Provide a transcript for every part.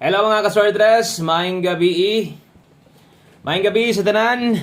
Hello mga ka-Swordress, maayong gabi. Maayong gabi sa tanan.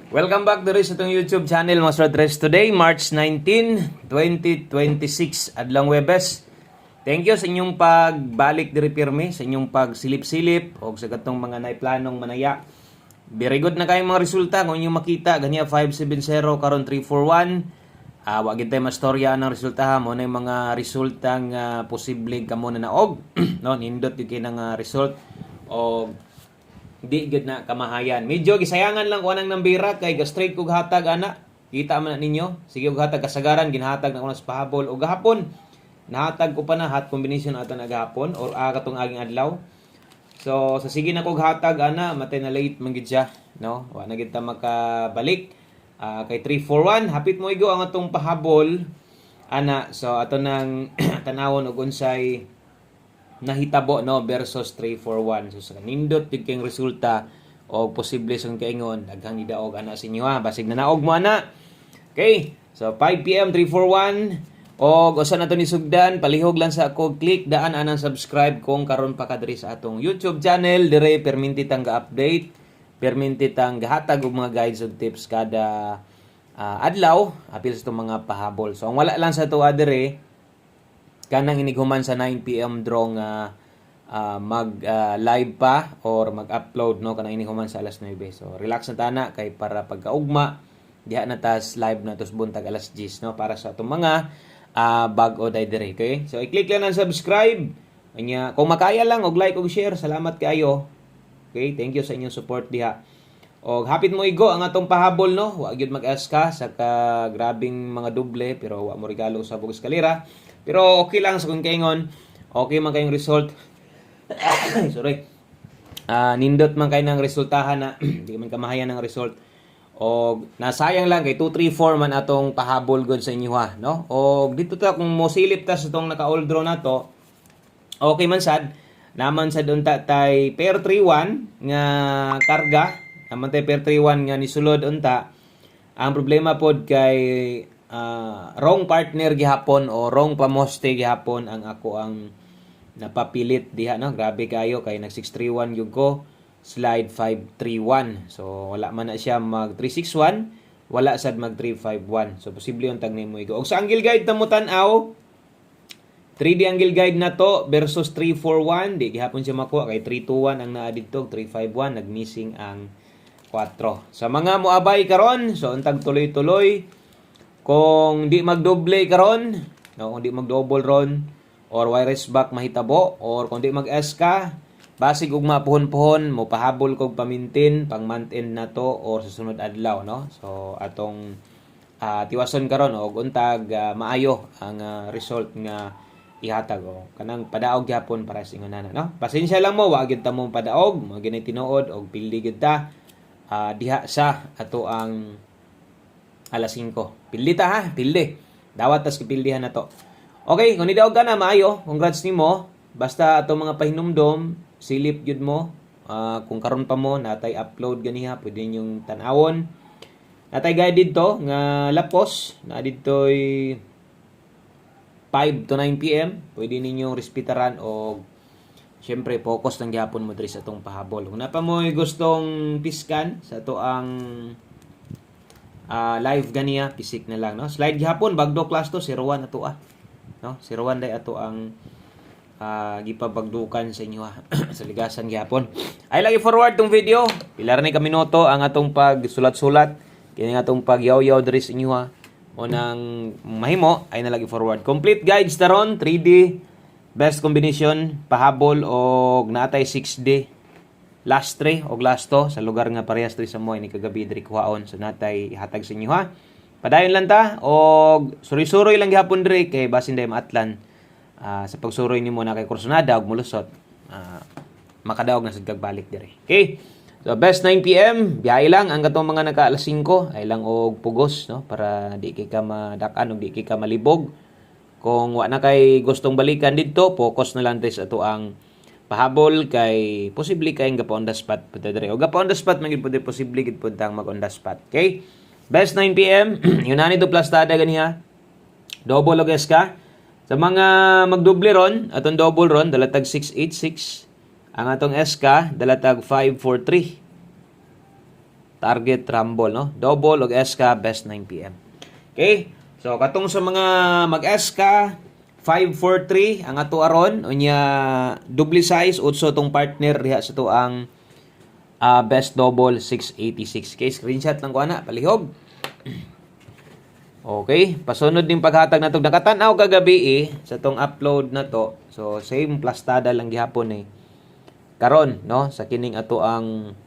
Welcome back to sa itong YouTube channel mga Swordress. Today, March 19, 2026, adlang Webes. Thank you sa inyong pagbalik diri pirmi, sa inyong pagsilip-silip o sa gatong mga naiplanong manaya. Very good na kayong mga resulta kung inyong makita. Ganiya 570 karon 341. Wag tayo mastorya ng resulta mo na yung mga resultang posibleng kamo na naog no nindot yung kinang result o di gud na kamahayan. Medyo gisayangan lang ko nang nambira kay ga-straight kog hatag ana. Kita man na ninyo. Sige og hatag kasagaran ginhatag na ko sa pahabol o gahapon. Nahatag ko pa na hot combination ato na gahapon or katong aging adlaw. So sa sige na kog hatag ana matay na late man gid siya no. Wa na gid ta makabalik. Kay 341 hapit mo igo ang atong pahabol ana. So ato nang tanawon og unsay nahitabo no versus 341. So sa nindot yung kayong resulta o posible sang kaingon daghang idaog ana sa inyo ha basig na naog mo ana. Okay, so 5 PM 341 og usa na to ni sugdan palihog lang sa ako click daan anang subscribe kung karon pa ka diri sa atong YouTube channel dire perminti tang ga-update, perminti tang gahatag og mga guides ug tips kada adlaw apil sa itong mga pahabol. So ang wala lang sa tuwa dire kanang inighuman sa 9 PM draw nga mag live pa or mag-upload no kanang inighuman sa alas 9. So relax na tana kay para pagkaugma diha na tas live na tos buntag alas 10 no para sa atong mga bag-o day dire. Okay? So i-click lang ang subscribe. Anya kung makaya lang og like og share, salamat kayo. Okay, thank you sa inyong support diha. Og hapit mo igo ang atong pahabol no. Wa gyud mag-aska sa grabing mga doble pero wa mo regalo sa bug eskalera. Pero okay lang sa kung kaingon. Okay man kayong result. Sorry. Nindot man kay nang resultahan na di man kamahayan ng result. Og nasayang lang kay 2 3 4 man atong pahabol gud sa inyo ha, no? Og dito ta kung mosilip ta sa tong naka-all draw na to. Okay man sad. Naman sa doon tay pair 3-1 nga karga. Naman tay pair 3-1 nga nisulod unta. Ang problema pod kay wrong partner gihapon o wrong pamoste gihapon ang ako ang napapilit diha no. Grabe kayo kay nag 6-3-1 gyud ko. Slide 5-3-1. So wala man na siya mag 3-6-1, wala sad mag 3-5-1. So posible yung tag nimo igo. Og sa angle guide ta mo tan-aw 3D angle guide na to versus 341 di gihapon siya makuha kay 321 ang naa didto 351 nagmissing ang 4. Sa mga moabay karon so untag tuloy-tuloy kung di magdoble karon no kung di magdouble ron or wireless back mahitabo or kung di mag-S ka basig og mapuhon-puhon mo pahabol kog pamintin pang month end na to or sa sunod adlaw no. So atong tiwason karon og untag maayo ang result nga ihatag o kanang padaog gyapon para sa ingon no. Pasensya lang mo wa gyud ta mo padaog, mo ginay tinuod og pildi gyud ta diha sa ato ang alas 5. Pildi ta ha, pildi. Dawat tas kipildihan na to. Okay, kung nidaog ka na maayo, congrats nimo. Basta ato mga pahinumdom, silip gyud mo. Kung karon pa mo natay upload ganiha, pwede ninyong tan-awon. Natay guided to nga lapos, na didtoy 5 to 9 PM, pwede ninyong respetaran o syempre focus lang gyapon mo diri sa atong pahabol. Kung pa mo gustong piskan sa ato ang live ganiya, pisik na lang no. Slide gyapon bagdo class to 01 ato no. 01 day ato ang gipabagdukan sa inyo sa ligasan gyapon. Ay lagi forward tong video. Pilar ni ka minuto ang atong pagsulat-sulat kini atong pagyaw-yaw diri sa inyo o nang mahimo ay nalagi forward. Complete guides taron 3D best combination pahabol og naatay 6D last 3 og last 2 sa lugar nga parehas diri sa mo ni kagabi diri kuhaon so natay hatag sa inyo ha. Padayon lang ta og suri-suroy lang gihapon diri kay basin day maatlan sa pagsuroy nimo na kay kursunada og mulusot makadaog na sad kag balik diri. Okay. So best 9 PM, biyahe lang ang katong mga naka alas 5 ay lang og pugos no para di kay ka madak-an ug di kay ka malibog. Kung wa na kay gustong balikan didto, focus na lang sa ato ang pahabol kay posible kay gapa on the spot pud diri. O gapa on the spot man gid pud posible gid pud tang mag on the spot. Okay? Best 9 PM, yunani to plastada ganiha. Double og ka. Sa mga magdoble ron, atong double ron dalatag 686 Ang atong SK dalatag 543. Target rumble, no? Double og SK best 9 PM. Okay? So katong sa mga mag-SK 543 ang ato aron unya double size utso tong partner diha sa to ang best double 686. Okay, screenshot lang ko ana palihog. Okay, pasunod din paghatag natog nakatan-aw kagabi sa tong upload na to. So same plastada lang gihapon karon no sa kining ato ang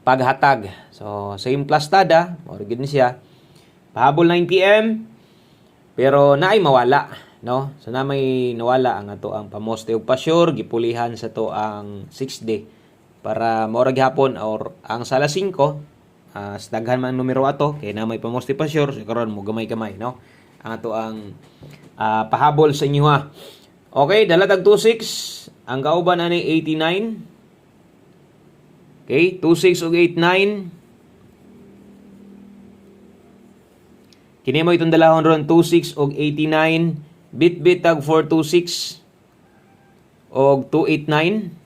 paghatag. So same plastada, mao gid ni siya. Pahabol 9 PM pero naay mawala no. So na may nawala ang ato ang pamoste og pa-sure gipulihan sa to ang 6D para mao ra gihapon or ang sala 5 sa daghan man numero ato kay na may pamoste pa sure so karon mo gamay-gamay no ang ato ang pahabol sa inyo ha. Okay, dalatag 26 ang kauban ani 89. Okay, 26 ug 89 kini mo itong dalahon ron 26 ug 89 bit tag 426 og 289.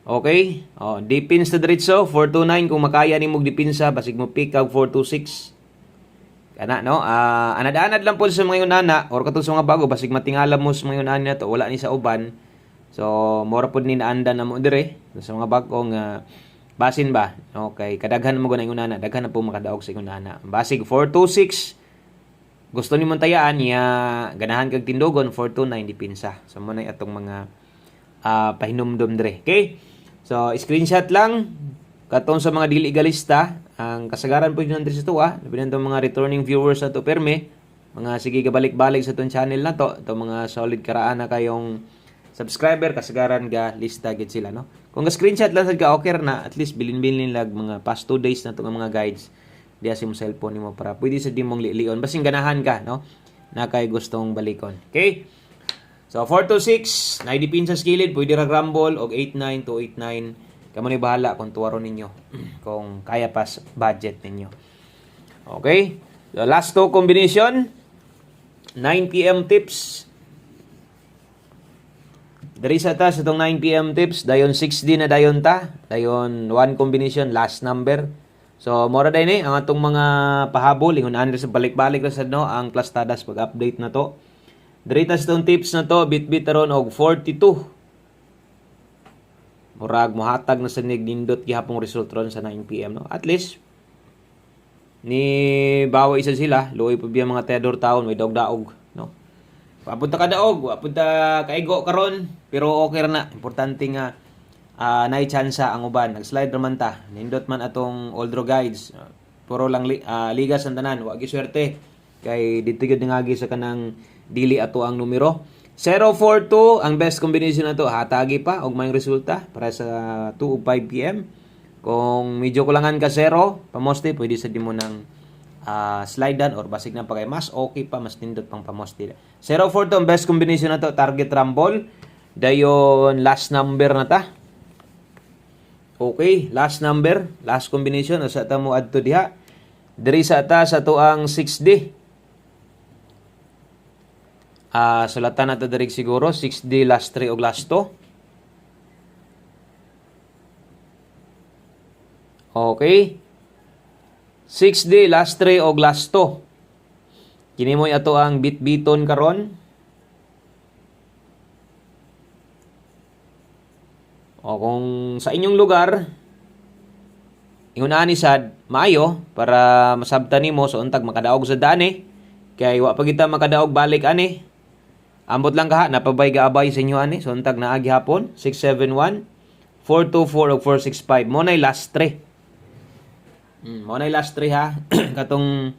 Okay? Dipins na diretso 429 kung makaya nimo dipinsa basig mo pick kag 426. Kana no? Anad-anad lang po sa mga yunana or katong sa mga bago basig matingala mo sa mga yunana to wala ni sa uban. So mora pud ni naanda na mo dire sa mga bagong basin ba. Okay, kadaghan mo guna yunana, daghan na po makadaog sa yunana. Basig 426 gusto ni mong tayaan niya ganahan kag tindogon 429 dipinsa. So mo na atong mga pahinumdom dire. Okay? So, screenshot lang. Katong sa mga dili galista, ang kasagaran po yun sa tuwa. Labi na mga returning viewers na to perme. Mga sige kabalik-balik sa itong channel na to. Itong mga solid karaan na kayong subscriber, kasagaran ga lista gid sila, no? Kung ga-screenshot lang sad ka, okay na. At least bilin-bilin lag mga past 2 days na itong mga guides. Diya sa mong cellphone nimo para pwede sa di mong lion. Basing ganahan ka, no? Na kay gustong balikon. Okay? So, 426, naidipin sa skilled, pwede ra rumble, og 89 to 89. Kamo ni bahala kung tuwaron ninyo. Kung kaya pas budget ninyo. Okay? So, last two combination. 9 PM tips. Dari sa ta, sa itong 9 PM tips, dayon 6D na dayon ta. Dayon 1 combination, last number. So, mora day ang atong mga pahabol. Ingon ani sa balik-balik ra sad no, ang plastadas pag-update na to. Diritas tong tips na to, bit-bit aron og 42. Murag mohatag na sa nindot gihapong result ron sa 9 PM no. At least ni bawa isa sila, luoy pa biya mga teador taon may daog-daog no. Papunta ka daog, papunta kaigo karon, pero okay ra na. Importante nga naay tsansa ang uban. Nag-slide naman ta. Nindot man atong Oldro Guides. Puro lang ligas ang tanan, wa gi swerte. Kay dito gyud ngagi sa kanang dili ato ang numero 042 ang best combination na to hatagi pa og may resulta para sa 2 ug 5 PM. Kung medyo kulangan ka 0 pamoste pwede sa di mo nang slidean or basig na pa kay mas okay pa mas nindot pang pamoste 042 ang best combination na to target rumble dayon last number na ta. Okay, last number last combination usa ta mo adto diha diri sa ta sa to ang 6D. Sulatan nato direk siguro 6D last 3 og last 2. Okay. 6D last 3 og last 2. Kini mo ato ang bit-biton karon. O kung sa inyong lugar ingon ani sad maayo para masabtan nimo so untag makadaog sa dani kay wa pa kita makadaog balik ani. Ambot lang kaha, napabay gaabay sa inyo ani. So, untag na agi hapon. 671, 424, o 465. Mo na last 3. Mo na last 3 ha. Katong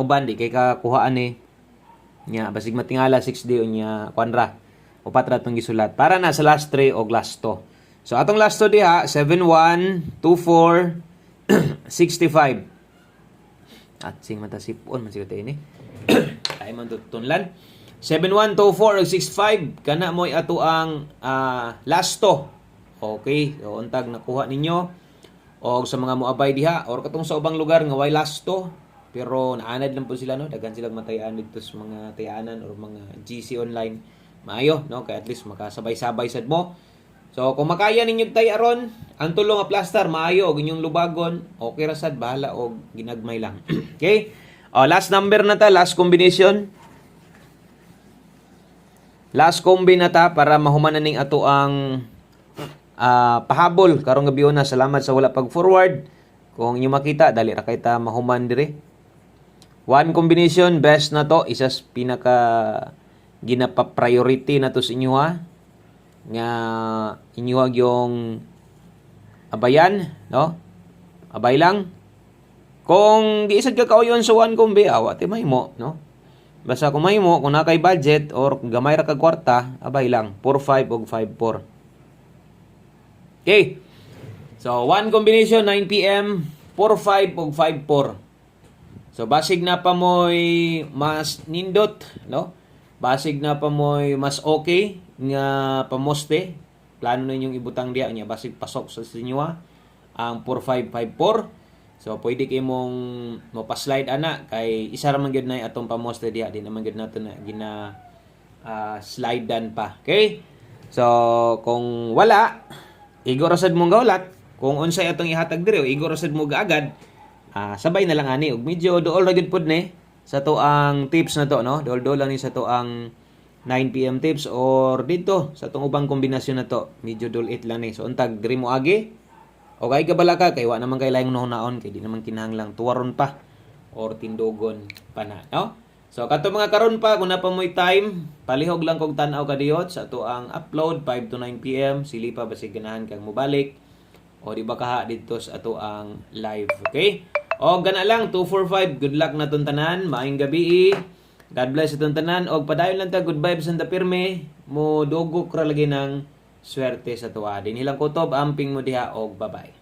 uban di kay kakuhaan ni. Nya, basig matingala 6D o nya kwanra. Upat ra tong gisulat. Para na sa last 3 o last 2. So, atong last 2 di ha. 71, 24, 65. At sing matasipon. Masigod tayo ni. Kaya man tutunlan. 7124 ug 65 kana moy ato ang last to. Okay, so untag nakuha ninyo og sa mga moabay diha or katong sa ubang lugar nga way last to pero naanad lang po sila no, daghan silang matayan dito sa mga tayanan or mga GC online maayo, no? Kaya at least makasabay-sabay sad mo. So kung makaya ninyo tay aron, ang tulo nga plaster maayo og inyong lubagon, okay ra sad, bahala og ginagmay lang. Okay? Last number na ta, last combination. Last combi na ta para mahuman na ning ato ang pahabol karong gabi una. Salamat sa wala pag-forward. Kung inyo makita, dali ra kay ta mahuman dire. One combination, best na to. Isas pinaka ginapa-priority na to sa inyo ha. Nga inyo yung abayan, no? Abay lang. Kung giisad ka kauyon sa one combi, awat mahimo, no? Basta kung mahimo, kung nakay budget or gamay ra kag kwarta, abay lang. 4-5 og 5-4. Okay. So, one combination, 9 p.m., 4-5 og 5-4. So, basig na pa mo'y mas nindot, no? Basig na pa mo'y mas okay nga pamoste. Plano na inyong ibutang diya niya. Basig pasok sa sinyo ang 4-5-5-4. So, pwede kayo mong mapaslide ana. Kay isa raman gyud na atong pamoste diya. Di naman gyud nato na slidean pa. Okay? So, kung wala, igorasad mong gawlat. Kung unsay atong ihatag diri, igorasad mo gaagad. Sabay na lang ani og medyo dool ra gyud pud ni sa to ang tips na to, no? Dool lang ni sa to ang 9 PM tips or dito sa tong ubang kombinasyon na to. Medyo dool it lang ni. So untag diri mo agi. Okay ka bala ka kay wa naman kay laing naon kay di naman kinahanglang tuwaron pa or tindogon pa na, no? So kato mga karon pa kung na pa mo'y time, palihog lang kog tan-aw kadiyot sa to ang upload 5 to 9 PM. Sili pa basig ganahan kang mobalik o di ba kaha dito sa ato ang live, okay? O gana lang 245. Good luck na tong tanan. Maayong gabi. God bless itong tanan og padayon lang ta good vibes and pirme mo dugok ra lagi ng swerte sa tuwa. Dinhi lang kutob amping mo diha og bye-bye.